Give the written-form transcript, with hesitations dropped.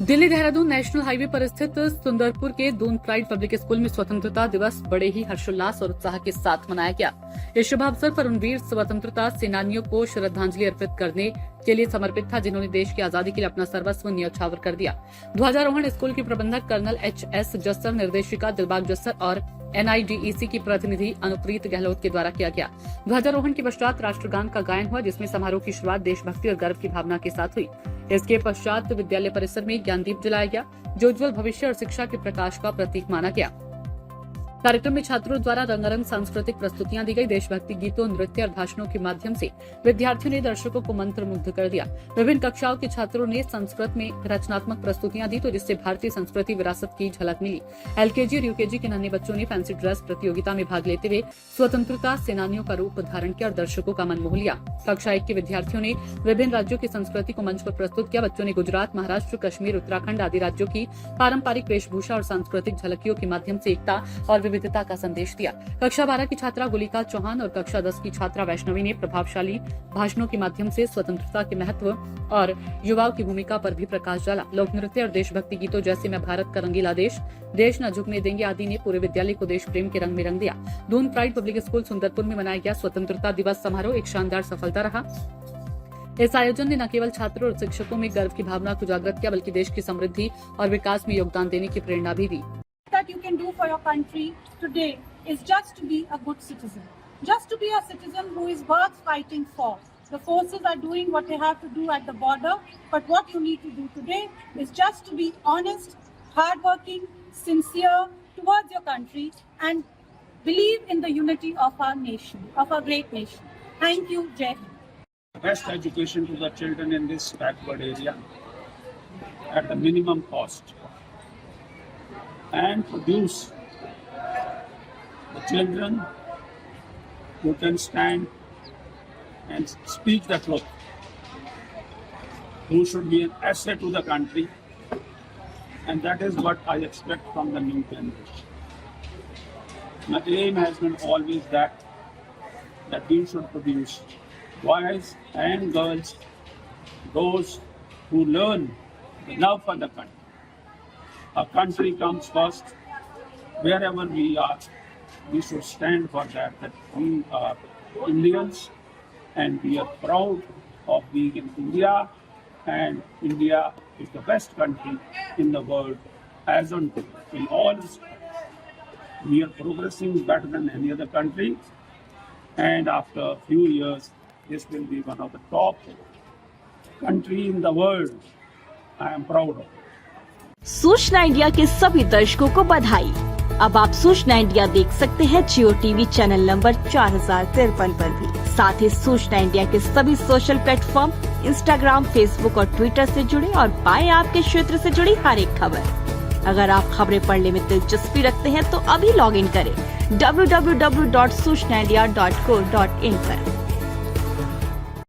Delhi Dehradun national highway पर स्थित सुंदरपुर के दून प्राइड पब्लिक स्कूल में स्वतंत्रता दिवस बड़े ही हर्षोल्लास और उत्साह के साथ मनाया गया। इस शुभ अवसर पर उन वीर स्वतंत्रता सेनानियों को श्रद्धांजलि अर्पित करने के लिए समर्पित था, जिन्होंने देश की आजादी के लिए अपना सर्वस्व न्यौछावर कर दिया। ध्वजारोहण स्कूल के प्रबंधक कर्नल एच.एस. जस्सर, निर्देशिका दिलबाग जस्सर और NIDEC की प्रतिनिधि अनुप्रीत गहलोत के द्वारा किया गया। ध्वजारोहण के पश्चात राष्ट्रगान का गायन हुआ, जिसमें समारोह की शुरुआत देशभक्ति और गर्व की भावना के साथ हुई। इसके पश्चात विद्यालय परिसर में ज्ञानदीप जलाया गया, जो उज्जवल भविष्य और शिक्षा के प्रकाश का प्रतीक माना गया। कार्यक्रम में छात्रों द्वारा रंगारंग सांस्कृतिक प्रस्तुतियां दी गई। देशभक्ति गीतों, नृत्य और भाषणों के माध्यम से विद्यार्थियों ने दर्शकों को मंत्रमुग्ध कर दिया। विभिन्न कक्षाओं के छात्रों ने संस्कृत में रचनात्मक प्रस्तुतियां दी, तो जिससे भारतीय संस्कृति विरासत की झलक मिली। LKG और UKG के नन्हे बच्चों ने फैंसी ड्रेस प्रतियोगिता में भाग लेते हुए स्वतंत्रता सेनानियों का रूप धारण किया और दर्शकों का मन मोह लिया। कक्षा 1 के विद्यार्थियों ने विभिन्न राज्यों की संस्कृति को मंच पर प्रस्तुत किया। बच्चों ने गुजरात, महाराष्ट्र, कश्मीर, उत्तराखंड आदि राज्यों की पारंपरिक वेशभूषा और सांस्कृतिक झलकियों के माध्यम से एकता और विविधता का संदेश दिया। कक्षा 12 की छात्रा गुलिका चौहान और कक्षा 10 की छात्रा वैष्णवी ने प्रभावशाली भाषणों के माध्यम से स्वतंत्रता के महत्व और युवाओं की भूमिका पर भी प्रकाश डाला। लोक नृत्य और देशभक्ति गीतों जैसे मैं भारत का रंगीला देश न झुकने देंगे आदि ने पूरे विद्यालय को देश प्रेम के रंग में रंग दिया। Doon pride public school Sundarpur में मनाया गया स्वतंत्रता दिवस समारोह एक शानदार सफलता रहा। इस आयोजन ने न केवल छात्रों और शिक्षकों में गर्व की भावना को जागृत किया, बल्कि देश की समृद्धि और विकास में योगदान देने की प्रेरणा भी दी। That you can do for your country today is just to be a good citizen, just to be a citizen who is worth fighting for. The forces are doing what they have to do at the border, but what you need to do today is just to be honest, hardworking, sincere towards your country and believe in the unity of our nation, of our great nation. Thank you, Jai Hind. Best education to the children in this backward area at the minimum cost, and produce the children who can stand and speak the truth, who should be an asset to the country, and that is what I expect from the new generation. My aim has been always that we should produce boys and girls, those who learn the love for the country. Our country comes first. Wherever we are, we should stand for that we are Indians and we are proud of being in India, and India is the best country in the world as on today. In all respects, we are progressing better than any other country, and after a few years, this will be one of the top country in the world. I am proud of it. सूचना India के सभी दर्शकों को बधाई। अब आप सूचना India देख सकते हैं जियो टीवी चैनल नंबर 4053 पर भी। साथ ही सूचना इंडिया के सभी सोशल प्लेटफॉर्म इंस्टाग्राम, फेसबुक और ट्विटर से जुड़े और पाएं आपके क्षेत्र से जुड़ी हर एक खबर। अगर आप खबरें पढ़ने में दिलचस्पी रखते हैं तो अभी लॉग इन करें www.सूचनाindia.co.in पर।